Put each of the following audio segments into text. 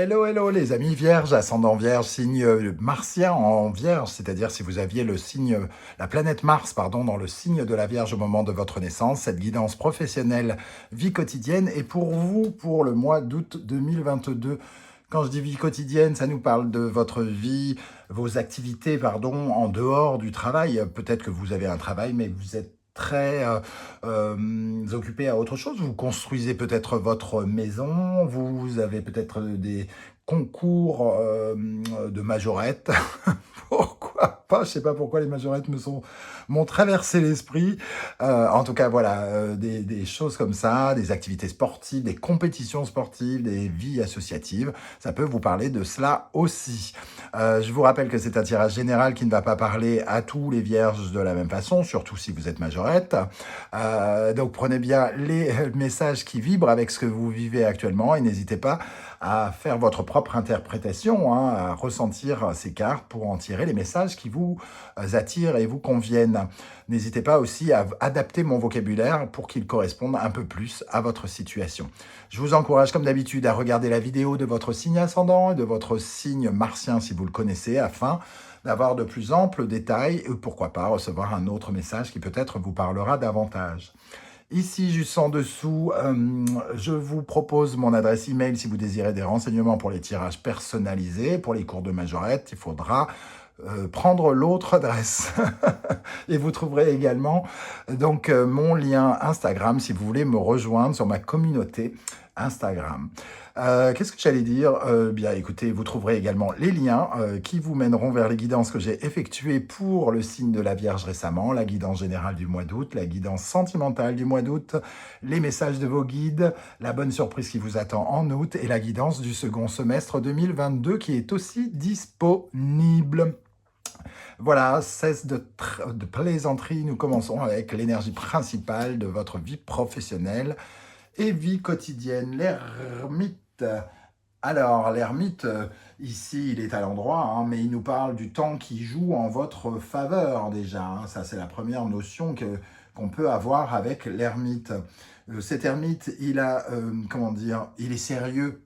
Hello, hello les amis vierges, ascendant vierge, signe martien en vierge, c'est-à-dire si vous aviez le signe, la planète Mars, pardon, dans le signe de la Vierge au moment de votre naissance, cette guidance professionnelle, vie quotidienne est pour vous pour le mois d'août 2022. Quand je dis vie quotidienne, ça nous parle de votre vie, vos activités, pardon, en dehors du travail. Peut-être que vous avez un travail, mais vous êtes très occupé à autre chose. Vous construisez peut-être votre maison, vous avez peut-être des concours de majorettes. Pourquoi pas? Je sais pas pourquoi les majorettes m'ont traversé l'esprit. En tout cas, voilà, des choses comme ça, des activités sportives, des compétitions sportives, des vies associatives. Ça peut vous parler de cela aussi. Je vous rappelle que c'est un tirage général qui ne va pas parler à tous les vierges de la même façon, surtout si vous êtes majorette. Donc prenez bien les messages qui vibrent avec ce que vous vivez actuellement et n'hésitez pas à faire votre propre interprétation, hein, à ressentir ces cartes pour en tirer les messages qui vous attirent et vous conviennent. N'hésitez pas aussi à adapter mon vocabulaire pour qu'il corresponde un peu plus à votre situation. Je vous encourage comme d'habitude à regarder la vidéo de votre signe ascendant et de votre signe martien si vous le connaissez afin d'avoir de plus amples détails et pourquoi pas recevoir un autre message qui peut-être vous parlera davantage. Ici, juste en dessous, je vous propose mon adresse email si vous désirez des renseignements pour les tirages personnalisés. Pour les cours de majorette, il faudra prendre l'autre adresse. Et vous trouverez également donc mon lien Instagram si vous voulez me rejoindre sur ma communauté Instagram. Qu'est-ce que j'allais dire? Bien, écoutez, vous trouverez également les liens qui vous mèneront vers les guidances que j'ai effectuées pour le signe de la Vierge récemment, la guidance générale du mois d'août, la guidance sentimentale du mois d'août, les messages de vos guides, la bonne surprise qui vous attend en août et la guidance du second semestre 2022 qui est aussi disponible. Voilà, cesse de plaisanterie, nous commençons avec l'énergie principale de votre vie professionnelle et vie quotidienne. L'ermite. Alors, l'ermite, ici, il est à l'endroit, hein, mais il nous parle du temps qui joue en votre faveur déjà. Hein. Ça, c'est la première notion qu'on peut avoir avec l'ermite. Cet ermite, il a, comment dire, il est sérieux.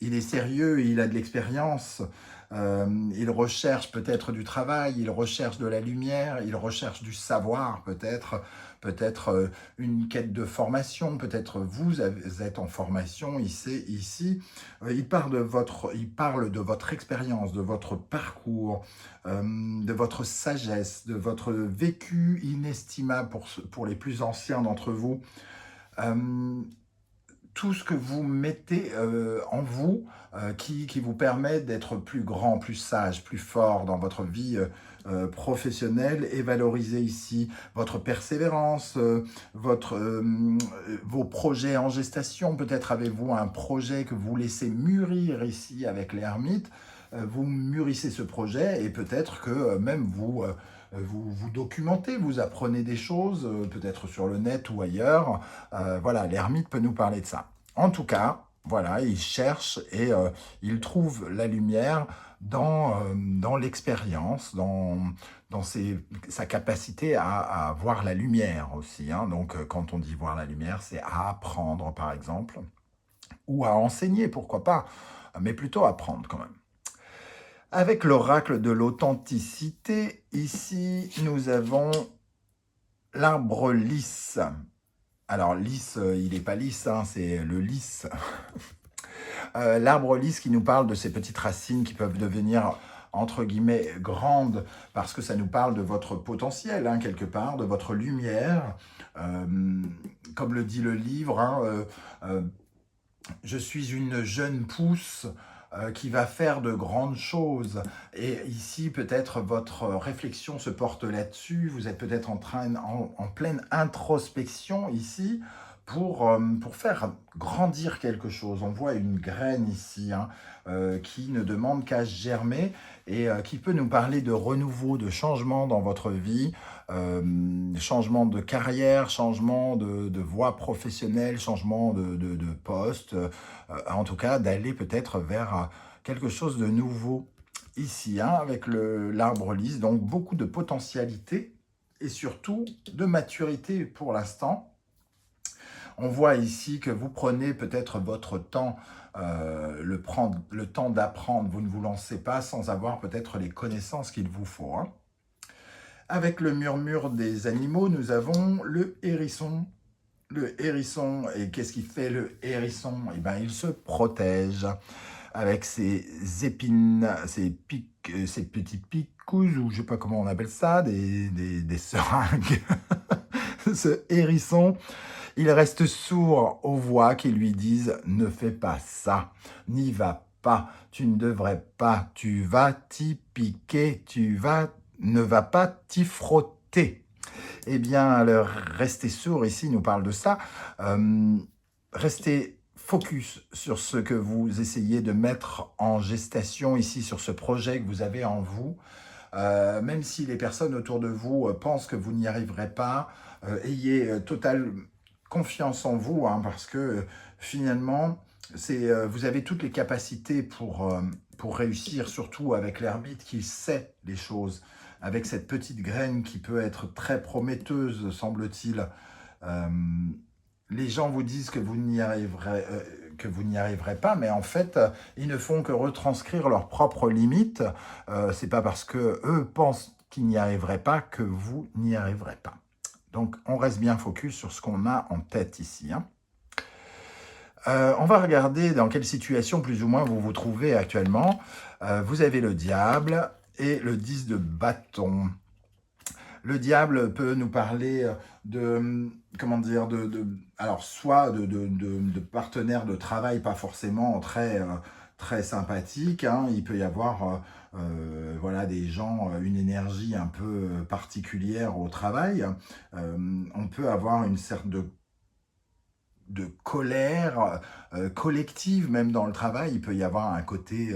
Il est sérieux, il a de l'expérience. Il recherche peut-être du travail, il recherche de la lumière, il recherche du savoir peut-être une quête de formation, peut-être vous êtes en formation ici. Il parle de votre expérience, de votre parcours, de votre sagesse, de votre vécu inestimable pour les plus anciens d'entre vous. Tout ce que vous mettez en vous qui vous permet d'être plus grand, plus sage, plus fort dans votre vie professionnelle est valorisé ici. Votre persévérance, vos projets en gestation, peut-être avez-vous un projet que vous laissez mûrir ici avec l'ermite, vous mûrissez ce projet et peut-être que même vous documentez, vous apprenez des choses, peut-être sur le net ou ailleurs. Voilà, l'ermite peut nous parler de ça. En tout cas, voilà, il cherche et il trouve la lumière dans l'expérience, dans sa capacité à voir la lumière aussi. Hein. Donc, quand on dit voir la lumière, c'est à apprendre, par exemple, ou à enseigner, pourquoi pas, mais plutôt apprendre quand même. Avec l'oracle de l'authenticité, ici, nous avons l'arbre lisse. Alors, lisse, il n'est pas lisse, hein, c'est le lisse. L'arbre lisse qui nous parle de ces petites racines qui peuvent devenir, entre guillemets, grandes, parce que ça nous parle de votre potentiel, hein, quelque part, de votre lumière. Comme le dit le livre, hein, je suis une jeune pousse qui va faire de grandes choses. Et ici, peut-être, votre réflexion se porte là-dessus. Vous êtes peut-être en pleine introspection ici pour faire grandir quelque chose. On voit une graine ici hein, qui ne demande qu'à germer et qui peut nous parler de renouveau, de changement dans votre vie, changement de carrière, changement de voie professionnelle, changement de poste, en tout cas d'aller peut-être vers quelque chose de nouveau ici, hein, avec l'arbre lisse, donc beaucoup de potentialité et surtout de maturité pour l'instant. On voit ici que vous prenez peut-être votre temps, le temps d'apprendre. Vous ne vous lancez pas sans avoir peut-être les connaissances qu'il vous faut, hein. Avec le murmure des animaux, nous avons le hérisson. Le hérisson, et qu'est-ce qu'il fait le hérisson? Eh bien, il se protège avec ses épines, ses petits picous, ou je ne sais pas comment on appelle ça, des seringues. Ce hérisson, il reste sourd aux voix qui lui disent « Ne fais pas ça, n'y va pas, tu ne devrais pas, tu vas t'y piquer, ne vas pas t'y frotter. » Eh bien, le rester sourd ici nous parle de ça. Restez focus sur ce que vous essayez de mettre en gestation ici, sur ce projet que vous avez en vous. Même si les personnes autour de vous pensent que vous n'y arriverez pas, ayez totale confiance en vous, hein, parce que finalement, vous avez toutes les capacités pour réussir, surtout avec l'ermite qui sait les choses, avec cette petite graine qui peut être très prometteuse, semble-t-il. Euh, les gens vous disent que vous n'y arriverez pas, mais en fait, ils ne font que retranscrire leurs propres limites. C'est pas parce que eux pensent qu'ils n'y arriveraient pas que vous n'y arriverez pas. Donc, on reste bien focus sur ce qu'on a en tête ici, hein. On va regarder dans quelle situation plus ou moins vous vous trouvez actuellement. Vous avez le diable et le 10 de bâton. Le diable peut nous parler de, comment dire, alors soit de partenaires de travail pas forcément très sympathiques, hein. Il peut y avoir voilà, des gens, une énergie un peu particulière au travail. On peut avoir une sorte de colère collective, même dans le travail. Il peut y avoir un côté,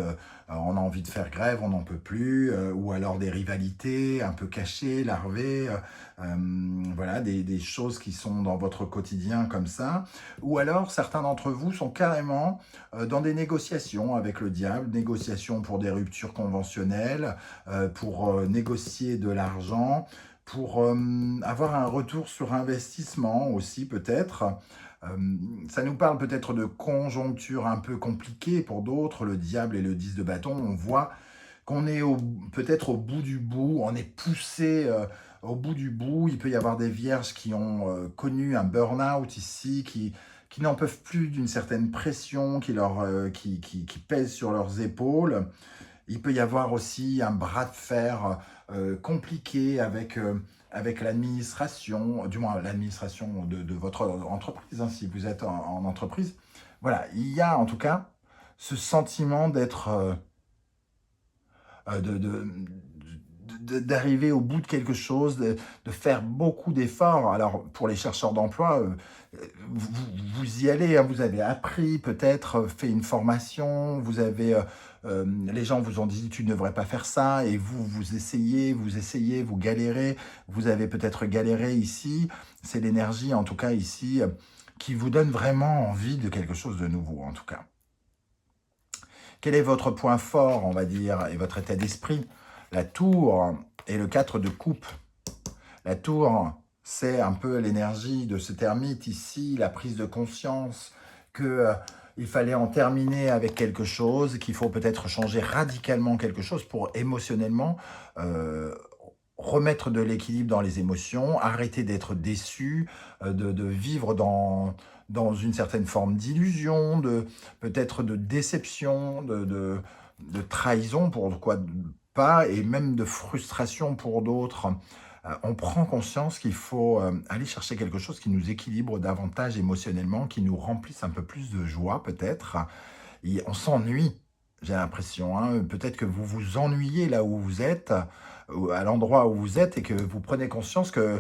on a envie de faire grève, on n'en peut plus, ou alors des rivalités un peu cachées, larvées, voilà, des choses qui sont dans votre quotidien comme ça. Ou alors, certains d'entre vous sont carrément dans des négociations avec le diable, négociations pour des ruptures conventionnelles, pour négocier de l'argent, pour avoir un retour sur investissement aussi peut-être. Ça nous parle peut-être de conjoncture un peu compliquée pour d'autres, le diable et le 10 de bâton. On voit qu'on est peut-être au bout du bout, on est poussé au bout du bout. Il peut y avoir des vierges qui ont connu un burn-out ici, qui n'en peuvent plus d'une certaine pression qui pèse sur leurs épaules. Il peut y avoir aussi un bras de fer compliqué avec l'administration, du moins l'administration de votre entreprise, hein, si vous êtes en entreprise. Voilà, il y a en tout cas ce sentiment d'être, d'arriver au bout de quelque chose, de faire beaucoup d'efforts. Alors, pour les chercheurs d'emploi, vous y allez, hein, vous avez appris, peut-être fait une formation, les gens vous ont dit tu ne devrais pas faire ça, et vous essayez, vous galérez, vous avez peut-être galéré ici. C'est l'énergie, en tout cas ici, qui vous donne vraiment envie de quelque chose de nouveau, en tout cas. Quel est votre point fort, on va dire, et votre état d'esprit? La tour et le 4 de coupe. La tour, c'est un peu l'énergie de cet ermite ici, la prise de conscience que il fallait en terminer avec quelque chose, qu'il faut peut-être changer radicalement quelque chose pour émotionnellement remettre de l'équilibre dans les émotions, arrêter d'être déçu, de vivre dans une certaine forme d'illusion, peut-être de déception, de trahison pour quoi pas, et même de frustration pour d'autres. On prend conscience qu'il faut aller chercher quelque chose qui nous équilibre davantage émotionnellement, qui nous remplisse un peu plus de joie peut-être. Et on s'ennuie, j'ai l'impression, hein. Peut-être que vous vous ennuyez là où vous êtes, à l'endroit où vous êtes, et que vous prenez conscience que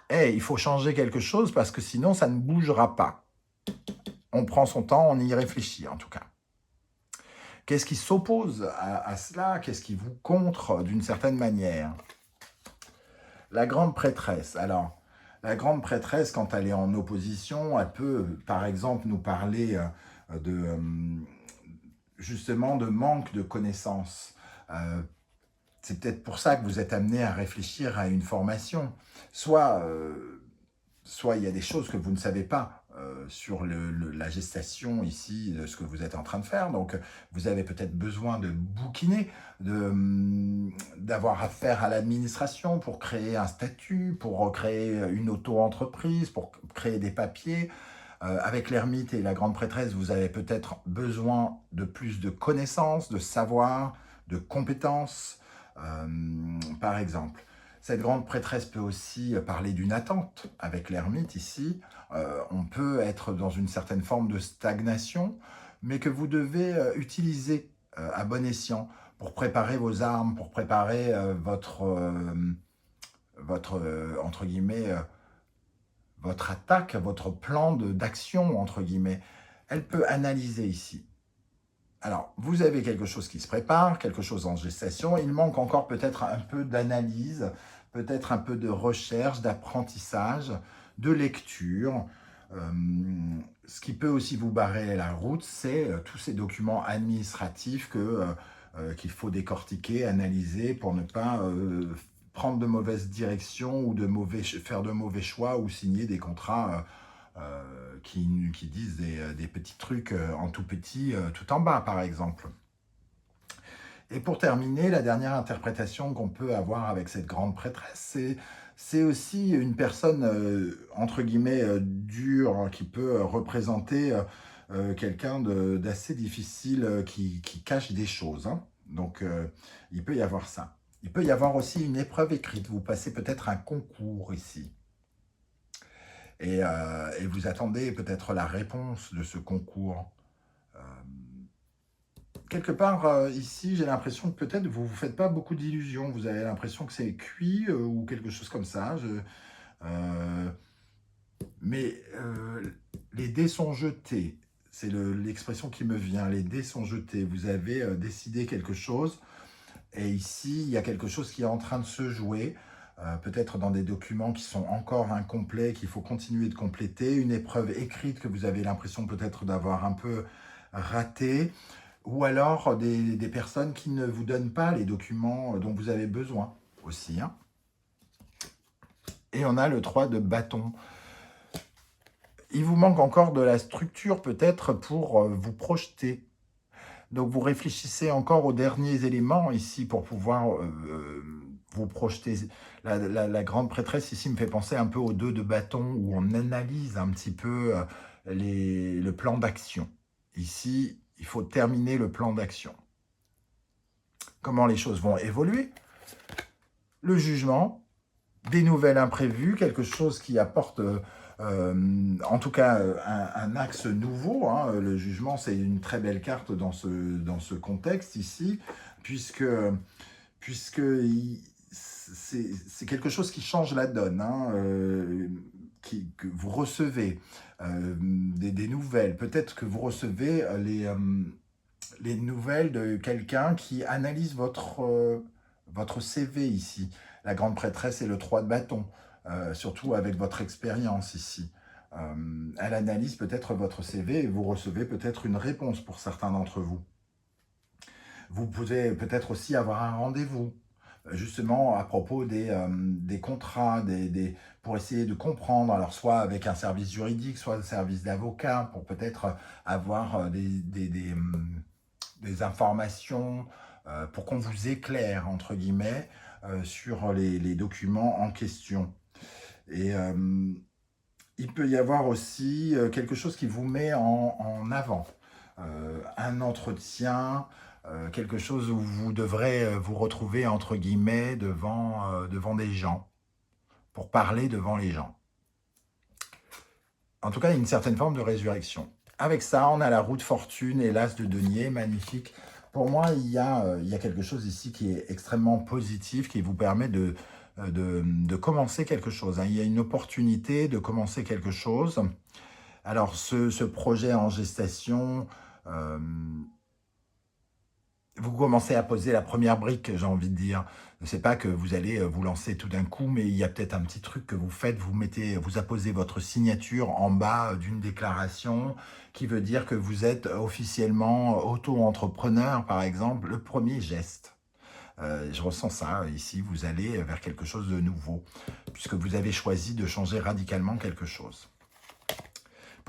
hey, il faut changer quelque chose parce que sinon ça ne bougera pas. On prend son temps, on y réfléchit en tout cas. Qu'est-ce qui s'oppose à cela? Qu'est-ce qui vous contre d'une certaine manière? La grande prêtresse. Alors, la grande prêtresse, quand elle est en opposition, elle peut, par exemple, nous parler justement de manque de connaissances. C'est peut-être pour ça que vous êtes amené à réfléchir à une formation. Soit il y a des choses que vous ne savez pas sur la gestation ici de ce que vous êtes en train de faire. Donc, vous avez peut-être besoin de bouquiner, d'avoir affaire à l'administration pour créer un statut, pour créer une auto-entreprise, pour créer des papiers. Avec l'ermite et la grande prêtresse, vous avez peut-être besoin de plus de connaissances, de savoir, de compétences, par exemple. Cette grande prêtresse peut aussi parler d'une attente. Avec l'ermite ici, on peut être dans une certaine forme de stagnation, mais que vous devez utiliser à bon escient pour préparer vos armes, pour préparer entre guillemets, votre attaque, votre plan d'action, entre guillemets. Elle peut analyser ici. Alors, vous avez quelque chose qui se prépare, quelque chose en gestation. Il manque encore peut-être un peu d'analyse, peut-être un peu de recherche, d'apprentissage, de lecture. Ce qui peut aussi vous barrer la route, c'est tous ces documents administratifs qu'il faut décortiquer, analyser pour ne pas prendre de mauvaises directions ou faire de mauvais choix ou signer des contrats qui disent des petits trucs en tout petit, tout en bas, par exemple. Et pour terminer, la dernière interprétation qu'on peut avoir avec cette grande prêtresse, c'est aussi une personne, entre guillemets, dure, qui peut représenter quelqu'un d'assez difficile, qui cache des choses, hein. Donc, il peut y avoir ça. Il peut y avoir aussi une épreuve écrite. Vous passez peut-être un concours ici. Et vous attendez peut-être la réponse de ce concours. Quelque part, ici, j'ai l'impression que peut-être vous ne vous faites pas beaucoup d'illusions. Vous avez l'impression que c'est cuit ou quelque chose comme ça. Mais les dés sont jetés. C'est l'expression qui me vient. Les dés sont jetés. Vous avez décidé quelque chose. Et ici, il y a quelque chose qui est en train de se jouer. Peut-être dans des documents qui sont encore incomplets, qu'il faut continuer de compléter. Une épreuve écrite que vous avez l'impression peut-être d'avoir un peu ratée. Ou alors des personnes qui ne vous donnent pas les documents dont vous avez besoin aussi, hein. Et on a le 3 de bâton. Il vous manque encore de la structure peut-être pour vous projeter. Donc vous réfléchissez encore aux derniers éléments ici pour pouvoir vous projeter. La grande prêtresse ici me fait penser un peu aux 2 de bâton où on analyse un petit peu le plan d'action. Ici, il faut terminer le plan d'action. Comment les choses vont évoluer? Le jugement, des nouvelles imprévues, quelque chose qui apporte, en tout cas, un axe nouveau, hein. Le jugement, c'est une très belle carte dans ce contexte ici, puisque c'est quelque chose qui change la donne, hein, que vous recevez des nouvelles. Peut-être que vous recevez les nouvelles de quelqu'un qui analyse votre CV ici. La grande prêtresse et le 3 de bâton, surtout avec votre expérience ici. Elle analyse peut-être votre CV et vous recevez peut-être une réponse pour certains d'entre vous. Vous pouvez peut-être aussi avoir un rendez-vous, justement à propos des contrats, pour essayer de comprendre, alors soit avec un service juridique, soit un service d'avocat, pour peut-être avoir des informations, pour qu'on vous éclaire, entre guillemets, sur les documents en question. Et il peut y avoir aussi quelque chose qui vous met en avant. Un entretien, quelque chose où vous devrez vous retrouver, entre guillemets, devant des gens, pour parler devant les gens. En tout cas, il y a une certaine forme de résurrection. Avec ça, on a la roue de fortune et l'as de denier, magnifique. Pour moi, il y a quelque chose ici qui est extrêmement positif, qui vous permet de commencer quelque chose, hein. Il y a une opportunité de commencer quelque chose. Alors, ce projet en gestation, vous commencez à poser la première brique, j'ai envie de dire. C'est pas que vous allez vous lancer tout d'un coup, mais il y a peut-être un petit truc que vous faites, vous apposez votre signature en bas d'une déclaration qui veut dire que vous êtes officiellement auto-entrepreneur, par exemple, le premier geste. Je ressens ça ici, vous allez vers quelque chose de nouveau, puisque vous avez choisi de changer radicalement quelque chose.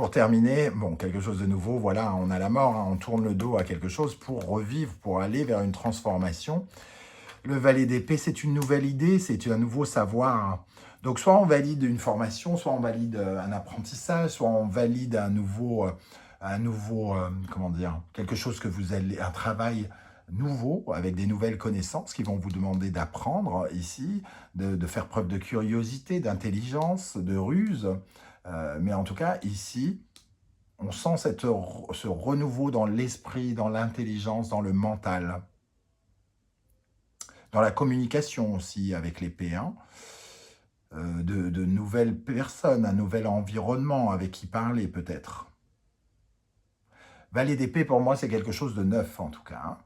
Pour terminer, bon, quelque chose de nouveau, voilà, on a la mort, hein, on tourne le dos à quelque chose pour revivre, pour aller vers une transformation. Le valet d'épée, c'est une nouvelle idée, c'est un nouveau savoir. Donc, soit on valide une formation, soit on valide un apprentissage, soit on valide comment dire, quelque chose que vous allez, un travail nouveau, avec des nouvelles connaissances qui vont vous demander d'apprendre ici, de faire preuve de curiosité, d'intelligence, de ruse. Mais en tout cas, ici, on sent ce renouveau dans l'esprit, dans l'intelligence, dans le mental, dans la communication aussi avec les P1, de nouvelles personnes, un nouvel environnement avec qui parler peut-être. Valet d'épée, pour moi, c'est quelque chose de neuf en tout cas, hein.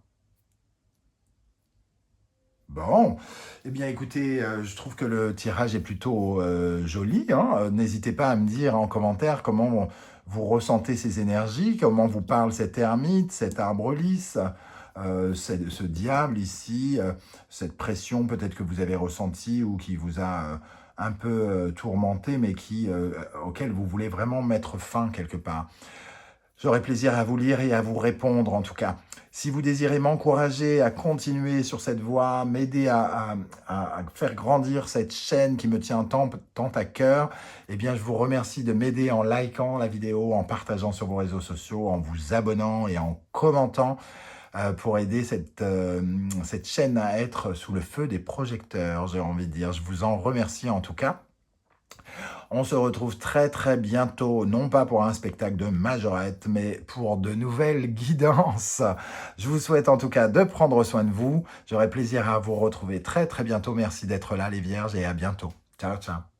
Bon, eh bien écoutez, je trouve que le tirage est plutôt joli, hein. N'hésitez pas à me dire en commentaire comment vous ressentez ces énergies, comment vous parle cet ermite, cet arbre lisse, ce diable ici, cette pression peut-être que vous avez ressentie ou qui vous a un peu tourmenté, mais auquel vous voulez vraiment mettre fin quelque part. J'aurai plaisir à vous lire et à vous répondre en tout cas. Si vous désirez m'encourager à continuer sur cette voie, m'aider à faire grandir cette chaîne qui me tient tant à cœur, eh bien je vous remercie de m'aider en likant la vidéo, en partageant sur vos réseaux sociaux, en vous abonnant et en commentant pour aider cette chaîne à être sous le feu des projecteurs, j'ai envie de dire. Je vous en remercie en tout cas. On se retrouve très très bientôt, non pas pour un spectacle de majorette, mais pour de nouvelles guidances. Je vous souhaite en tout cas de prendre soin de vous. J'aurai plaisir à vous retrouver très très bientôt. Merci d'être là les vierges et à bientôt. Ciao, ciao.